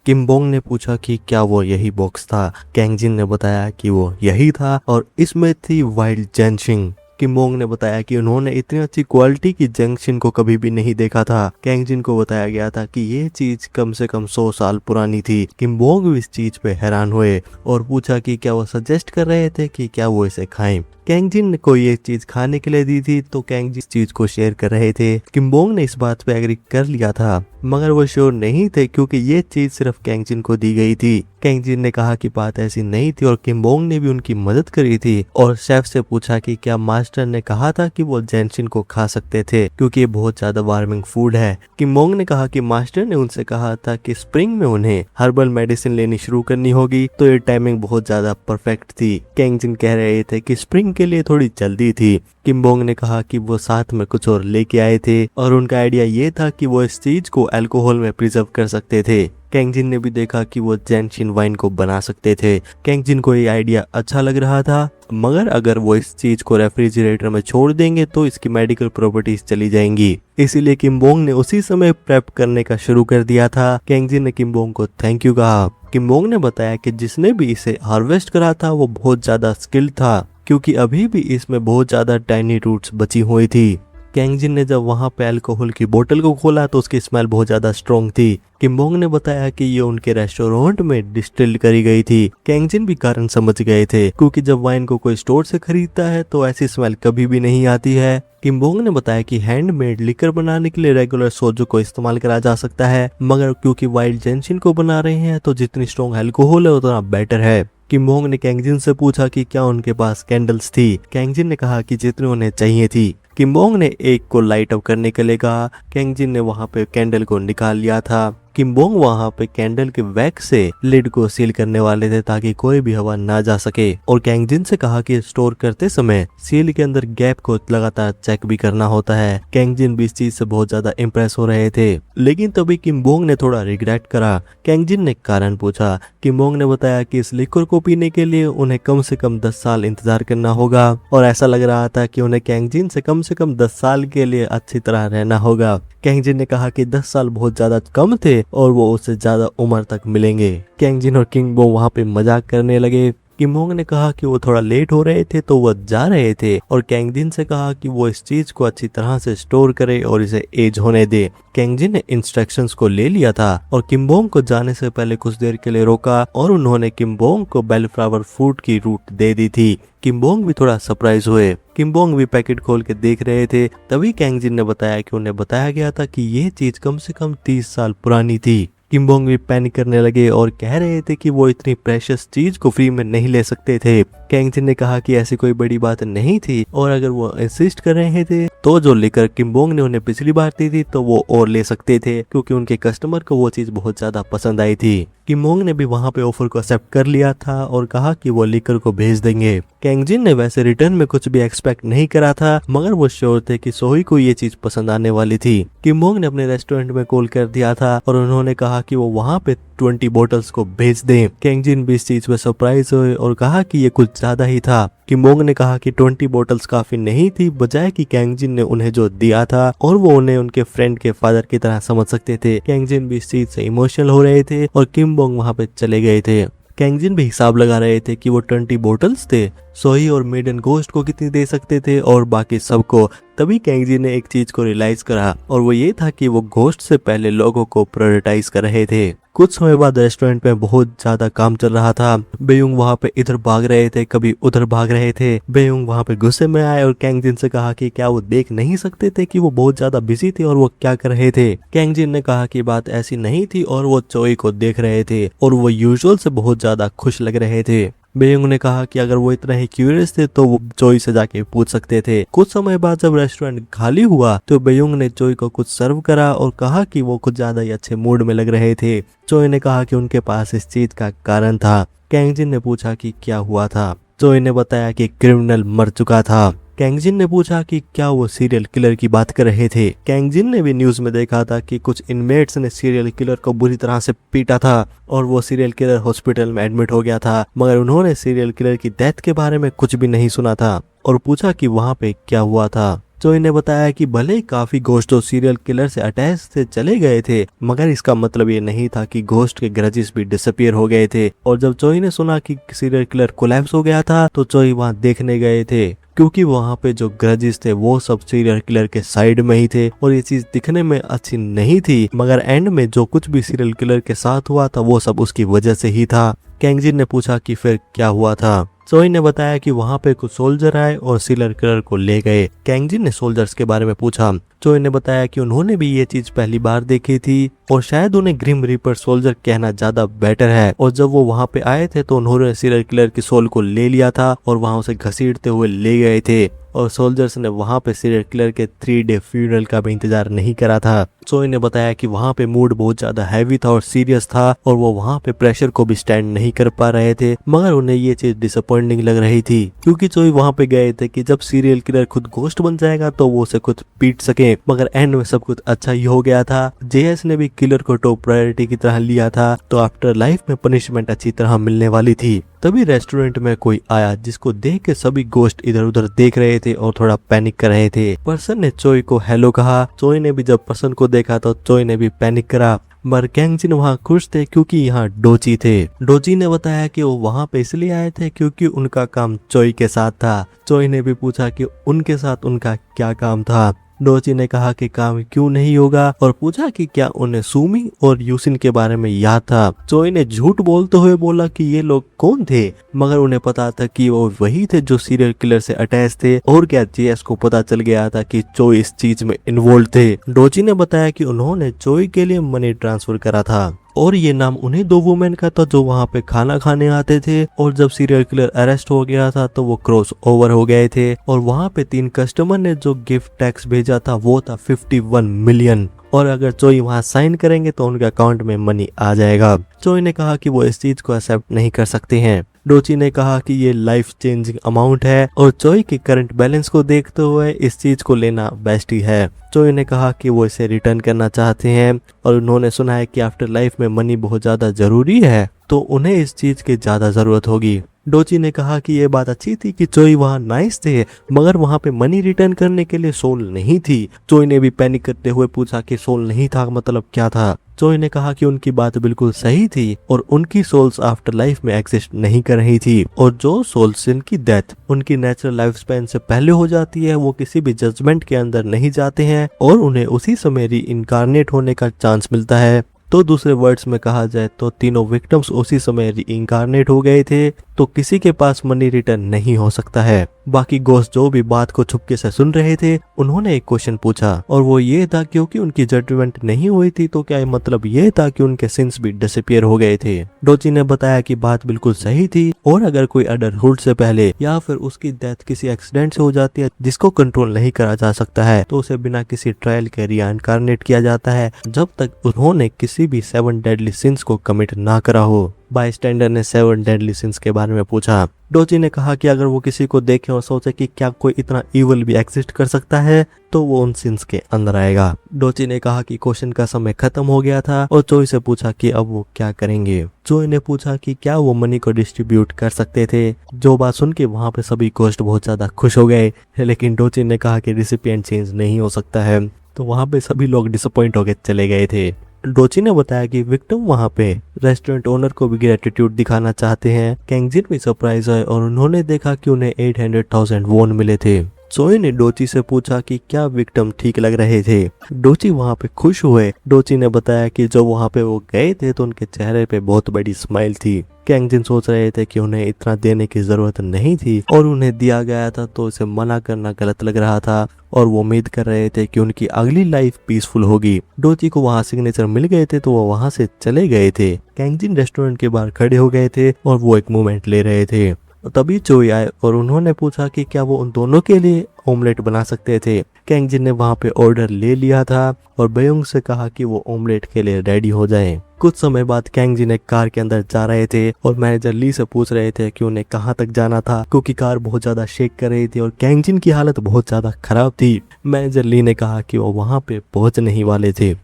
किम Bong ने पूछा कि क्या वो यही बॉक्स था। कैंग जिन ने बताया कि वो यही था और इसमें थी वाइल्ड जेनशिंग। किम बोंग ने बताया कि उन्होंने इतनी अच्छी क्वालिटी की जेनशिंग को कभी भी नहीं देखा था। कैंग जिन को बताया गया था कि ये चीज कम से कम 100 साल पुरानी थी। किम बोंग भी इस चीज पे हैरान हुए और पूछा कि क्या वो सजेस्ट कर रहे थे कि क्या वो इसे खाएं। कैंग जिन को ये चीज खाने के लिए दी थी तो कैंग जिन इस चीज को शेयर कर रहे थे। किम बोंग ने इस बात पे एग्री कर लिया था मगर वो श्योर नहीं थे क्योंकि ये चीज सिर्फ कैंग जिन को दी गई थी। कैंग जिन ने कहा कि बात ऐसी नहीं थी और किम बोंग ने भी उनकी मदद करी थी और शेफ से पूछा कि क्या मास्टर ने कहा था कि वो जेनशिन को खा सकते थे क्योंकि ये बहुत ज्यादा वार्मिंग फूड है। किम बोंग ने कहा कि मास्टर ने उनसे कहा था कि स्प्रिंग में उन्हें हर्बल मेडिसिन लेनी शुरू करनी होगी तो ये टाइमिंग बहुत ज्यादा परफेक्ट थी। कैंग जिन कह रहे थे कि स्प्रिंग के लिए थोड़ी जल्दी थी। किम बोंग ने कहा कि वो साथ में कुछ और लेके आए थे और उनका आइडिया ये था कि वो इस चीज को अल्कोहल में प्रिजर्व कर सकते थे। कैंग जिन ने भी देखा कि वो जेनशिन वाइन को बना सकते थे। कैंग जिन को ये आइडिया अच्छा लग रहा था मगर अगर वो इस चीज को रेफ्रिजरेटर में छोड़ देंगे तो इसकी मेडिकल प्रॉपर्टीज चली जाएंगी। इसीलिए किम बोंग ने उसी समय प्रेप करने का शुरू कर दिया था। कैंग जिन ने किम बोंग को थैंक यू कहा। किम बोंग ने बताया कि जिसने भी इसे हार्वेस्ट करा था वो बहुत ज्यादा स्किल्ड था क्योंकि अभी भी इसमें बहुत ज्यादा टाइनी रूट्स बची हुई थी। कैंग जिन ने जब वहां पे अल्कोहल की बोतल को खोला तो उसकी स्मेल बहुत ज्यादा स्ट्रॉन्ग थी। किम बोंग ने बताया कि ये उनके रेस्टोरेंट में डिस्टिल्ड करी गई थी। कैंग जिन भी कारण समझ गए थे क्योंकि जब वाइन को कोई स्टोर से खरीदता है तो ऐसी स्मेल कभी भी नहीं आती है। किम बोंग ने बताया कि हैंडमेड लिकर बनाने के लिए रेगुलर सोजो को इस्तेमाल करा जा सकता है मगर क्योंकि वाइल्ड जेनशिन को बना रहे हैं तो जितनी स्ट्रॉन्ग अल्कोहल है उतना बेटर है। किम बोंग ने कैंग जिन से पूछा कि क्या उनके पास कैंडल्स थी। कैंग जिन ने कहा कि जितनी उन्हें चाहिए थी। किम बोंग ने एक को लाइट अप करने के लिए कहा। कैंग जिन ने वहां पे कैंडल को निकाल लिया था। किम बोंग वहां पे कैंडल के वैक्स से लिड को सील करने वाले थे ताकि कोई भी हवा ना जा सके और कैंग जिन से कहा कि स्टोर करते समय सील के अंदर गैप को लगातार चेक भी करना होता है। कैंग जिन भी इस चीज से बहुत ज्यादा इम्प्रेस हो रहे थे लेकिन तभी किम बोंग ने थोड़ा रिग्रेट करा। कैंग जिन ने कारण पूछा। किम बोंग ने बताया कि इस लिक्वर को पीने के लिए उन्हें कम से कम 10 साल इंतजार करना होगा और ऐसा लग रहा था कि उन्हें कैंग जिन से कम 10 साल के लिए अच्छी तरह रहना होगा। कैंग जिन ने कहा कि 10 साल बहुत ज्यादा कम थे और वो उससे ज्यादा उम्र तक मिलेंगे। कैंग जिन और किम बोंग वहां पे मजाक करने लगे। किम बोंग ने कहा कि वो थोड़ा लेट हो रहे थे तो वो जा रहे थे और कैंग जिन से कहा कि वो इस चीज को अच्छी तरह से स्टोर करे और इसे एज होने दे। कैंग जिन ने इंस्ट्रक्शंस को ले लिया था और किम बोंग को जाने से पहले कुछ देर के लिए रोका और उन्होंने किम बोंग को बेलफ्लावर फ्रूट की रूट दे दी थी। किम बोंग भी थोड़ा सरप्राइज हुए। किम बोंग भी पैकेट खोल के देख रहे थे। तभी कैंग जिन ने बताया कि उन्हें बताया गया था कि ये चीज कम से कम 30 साल पुरानी थी। किम बोंग भी पैनिक करने लगे और कह रहे थे कि वो इतनी प्रेशियस चीज को फ्री में नहीं ले सकते थे। कैंग जिन ने कहा कि ऐसी कोई बड़ी बात नहीं थी और अगर वो इंसिस्ट कर रहे थे तो जो लेकर किम बोंग ने उन्हें पिछली बार दी थी तो वो और ले सकते थे क्योंकि उनके कस्टमर को वो चीज बहुत ज्यादा पसंद आई थी। किम बोंग ने भी वहां पे ऑफर को एक्सेप्ट कर लिया था और कहा कि वो लेकर को भेज देंगे। कैंग जिन ने वैसे रिटर्न में कुछ भी एक्सपेक्ट नहीं करा था मगर वो श्योर थे कि सोही को ये चीज पसंद आने वाली थी। किम बोंग ने अपने रेस्टोरेंट में कॉल कर दिया था और उन्होंने कहा कि वो वहां पे 20 बोतल्स को भेज दें। कैंग जिन भी इस चीज पे सरप्राइज हुए और कहा कि ये कुछ ज्यादा ही था। किम बोंग ने कहा कि 20 बोतल्स काफी नहीं थी बजाय कि कैंग जिन ने उन्हें जो दिया था और वो उन्हें उनके फ्रेंड के फादर की तरह समझ सकते थे। कैंग जिन भी इस चीज से इमोशनल हो रहे थे और किम बोंग वहां पे चले गए थे। कैंग जिन भी हिसाब लगा रहे थे कि वो 20 बोतल्स थे सोही और मेडन घोस्ट को कितनी दे सकते थे और बाकी सबको। तभी कैंग जिन ने एक चीज को रियलाइज करा और वो ये था कि वो घोस्ट से पहले लोगों को प्रायोरिटाइज कर रहे थे। कुछ समय बाद रेस्टोरेंट में बहुत ज्यादा काम चल रहा था। बेयुंग वहां पे इधर भाग रहे थे कभी उधर भाग रहे थे। बेयुंग वहां पे गुस्से में आए और कैंग जिन से कहा कि क्या वो देख नहीं सकते थे कि वो बहुत ज्यादा बिजी थे और वो क्या कर रहे थे। कैंग जिन ने कहा कि बात ऐसी नहीं थी और वो चोई को देख रहे थे और वो यूजुअल से बहुत ज्यादा खुश लग रहे थे। बेयुंग ने कहा कि अगर वो इतना ही क्यूरियस थे तो वो चोई से जाके पूछ सकते थे। कुछ समय बाद जब रेस्टोरेंट खाली हुआ तो बेयुंग ने चोई को कुछ सर्व करा और कहा कि वो कुछ ज्यादा ही अच्छे मूड में लग रहे थे। चोई ने कहा कि उनके पास इस चीज का कारण था। कैंग जिन ने पूछा कि क्या हुआ था। चोई ने बताया कि क्रिमिनल मर चुका था। कैंग जिन ने पूछा कि क्या वो सीरियल किलर की बात कर रहे थे। कैंग जिन ने भी न्यूज में देखा था कि कुछ इनमेट्स ने सीरियल किलर को बुरी तरह से पीटा था और वो सीरियल किलर हॉस्पिटल में एडमिट हो गया था मगर उन्होंने सीरियल किलर की डेथ के बारे में कुछ भी नहीं सुना था और पूछा कि वहां पे क्या हुआ था। चोई ने बताया कि भले ही काफी घोस्ट तो सीरियल किलर से अटैच से चले गए थे, मगर इसका मतलब ये नहीं था कि घोस्ट के ग्रजेस भी डिसअपियर हो गए थे। और जब चोई ने सुना कि सीरियल किलर कोलैप्स हो गया था तो चोई वहां देखने गए थे, क्योंकि वहां पे जो ग्रजेस थे वो सब सीरियल किलर के साइड में ही थे और ये चीज दिखने में अच्छी नहीं थी, मगर एंड में जो कुछ भी सीरियल किलर के साथ हुआ था वो सब उसकी वजह से ही था। कैंगजिन ने पूछा कि फिर क्या हुआ था। चोई ने बताया कि वहां पे कुछ सोल्जर आए और सीरियल किलर को ले गए। कैंगजिन ने सोल्जर्स के बारे में पूछा। चोई ने बताया कि उन्होंने भी ये चीज पहली बार देखी थी और शायद उन्हें ग्रिम रीपर सोल्जर कहना ज्यादा बेटर है। और जब वो वहां पे आए थे तो उन्होंने सीरियल किलर की सोल को ले लिया था और वहां उसे घसीटते हुए ले गए थे और सोल्जर्स ने वहां पे सीरियल किलर के 3 डे फ्यूनरल का भी इंतजार नहीं करा था। चोई ने बताया कि वहां पे मूड बहुत ज्यादा हैवी था और सीरियस था और वो वहां पे प्रेशर को भी स्टैंड नहीं कर पा रहे थे, मगर उन्हें ये चीज डिसअपॉइंटिंग लग रही थी, क्योंकि चोई वहां पे गए थे कि जब सीरियल किलर खुद घोस्ट बन जाएगा तो वो उसे खुद पीट सके, मगर एंड में सब कुछ अच्छा ही हो गया था। जेएस ने भी किलर को टॉप प्रायोरिटी की तरह लिया था, तो आफ्टर लाइफ में पनिशमेंट अच्छी तरह मिलने वाली थी। तभी रेस्टोरेंट में कोई आया जिसको देख के सभी गोस्ट इधर उधर देख रहे थे और थोड़ा पैनिक कर रहे थे। पर्सन ने चोई को हेलो कहा। चोई ने भी जब पर्सन को देखा तो चोई ने भी पैनिक करा, मगर कैंगजिन वहाँ खुश थे क्योंकि यहाँ डोची थे। डोची ने बताया कि वो वहाँ पे इसलिए आए थे क्योंकि उनका काम चोई के साथ था। चोई ने भी पूछा कि उनके साथ उनका क्या काम था। डोची ने कहा कि काम क्यों नहीं होगा और पूछा कि क्या उन्हें सुमी और यूसिन के बारे में याद था। चोई ने झूठ बोलते हुए बोला कि ये लोग कौन थे, मगर उन्हें पता था कि वो वही थे जो सीरियल किलर से अटैच थे। और क्या जेएस को पता चल गया था कि चोई इस चीज में इन्वॉल्व थे। डोची ने बताया कि उन्होंने चोई के लिए मनी ट्रांसफर करा था और ये नाम उन्हीं 2 वुमेन का था जो वहाँ पे खाना खाने आते थे, और जब सीरियल किलर अरेस्ट हो गया था तो वो क्रॉस ओवर हो गए थे। और वहाँ पे 3 कस्टमर ने जो गिफ्ट टैक्स भेजा था वो था 51 मिलियन, और अगर चोई वहाँ साइन करेंगे तो उनके अकाउंट में मनी आ जाएगा। चोई ने कहा कि वो इस चीज को एक्सेप्ट नहीं कर सकते हैं। डोची ने कहा कि ये लाइफ चेंजिंग अमाउंट है और चोई के करंट बैलेंस को देखते हुए इस चीज को लेना बेस्ट ही है। चोई ने कहा कि वो इसे रिटर्न करना चाहते हैं और उन्होंने सुना है कि आफ्टर लाइफ में मनी बहुत ज्यादा जरूरी है, तो उन्हें इस चीज की ज्यादा जरूरत होगी। डोची ने कहा कि ये बात अच्छी थी कि चोई वहाँ नाइस थे, मगर वहाँ पे मनी रिटर्न करने के लिए सोल नहीं थी। चोई ने भी पैनिक करते हुए पूछा कि सोल नहीं था मतलब क्या था। चोई ने कहा कि उनकी बात बिल्कुल सही थी और उनकी सोल्स आफ्टर लाइफ में एग्जिस्ट नहीं कर रही थी, और जो सोल्स जिनकी डेथ उनकी नेचुरल लाइफ स्पैन से पहले हो जाती है वो किसी भी जजमेंट के अंदर नहीं जाते हैं और उन्हें उसी समय री इनकारनेट होने का चांस मिलता है। तो दूसरे वर्ड्स में कहा जाए तो तीनों विक्टिम्स उसी समय रीइंकारनेट हो गए थे, तो किसी के पास मनी रिटर्न नहीं हो सकता है। बाकी गोस्ट जो भी बात को छुपके से सुन रहे थे उन्होंने एक क्वेश्चन पूछा, और वो ये था क्योंकि उनकी जजमेंट नहीं हुई थी तो क्या मतलब ये था कि उनके सिंस भी डिसअपियर हो गए थे। डोची ने बताया कि बात बिल्कुल सही थी और अगर कोई अडल्टहुड से पहले या फिर उसकी डेथ किसी एक्सीडेंट से हो जाती है जिसको कंट्रोल नहीं करा जा सकता है तो उसे बिना किसी ट्रायल के रीइनकारनेट किया जाता है जब तक उन्होंने किसी भी 7 डेडली सिंस को कमिट ना करा हो। बायस्टैंडर ने 7 डेडली सिंस के बारे में पूछा। डोची ने कहा कि अगर वो किसी को देखे और सोचे कि क्या कोई इतना इवल भी एग्जिस्ट कर सकता है तो वो उन सिंस के अंदर आएगा। डोची ने कहा कि क्वेश्चन का समय खत्म हो गया था और चोई से पूछा कि अब वो क्या करेंगे। चोई ने पूछा कि क्या वो मनी को डिस्ट्रीब्यूट कर सकते थे। जो बात सुन के वहाँ पे सभी गोस्ट बहुत ज्यादा खुश हो गए, लेकिन डोची ने कहा कि रिसिपिएंट चेंज नहीं हो सकता है, तो वहाँ पे सभी लोग डिसअपॉइंट होकर चले गए थे। डोची ने बताया कि विक्टिम वहाँ पे रेस्टोरेंट ओनर को भी ग्रेटिट्यूड दिखाना चाहते हैं। कैंगजिन भी सरप्राइज है और उन्होंने देखा कि उन्हें 800,000 वोन मिले थे। चोई ने डोची से पूछा कि क्या विक्टिम ठीक लग रहे थे। डोची वहाँ पे खुश हुए। डोची ने बताया कि जब वहाँ पे वो गए थे तो उनके चेहरे पे बहुत बड़ी स्माइल थी। कैंगजिन सोच रहे थे कि उन्हें इतना देने की जरूरत नहीं थी और उन्हें दिया गया था तो उसे मना करना गलत लग रहा था, और वो उम्मीद कर रहे थे कि उनकी अगली लाइफ पीसफुल होगी। डोची को वहाँ सिग्नेचर मिल गए थे तो वो वहाँ से चले गए थे। कैंगजिन रेस्टोरेंट के बाहर खड़े हो गए थे और वो एक मोमेंट ले रहे थे। तभी चोई आए और उन्होंने पूछा कि क्या वो उन दोनों के लिए ऑमलेट बना सकते थे। कैंगजिन ने वहाँ पे ऑर्डर ले लिया था और बेयोंग से कहा कि वो ऑमलेट के लिए रेडी हो जाएं। कुछ समय बाद कैंगजिन एक कार के अंदर जा रहे थे और मैनेजर ली से पूछ रहे थे कि उन्हें कहाँ तक जाना था, क्योंकि कार बहुत ज्यादा शेक कर रही थी और कैंगजिन की हालत बहुत ज्यादा खराब थी। मैनेजर ली ने कहा कि वो वहाँ पे पहुंचने ही वाले थे।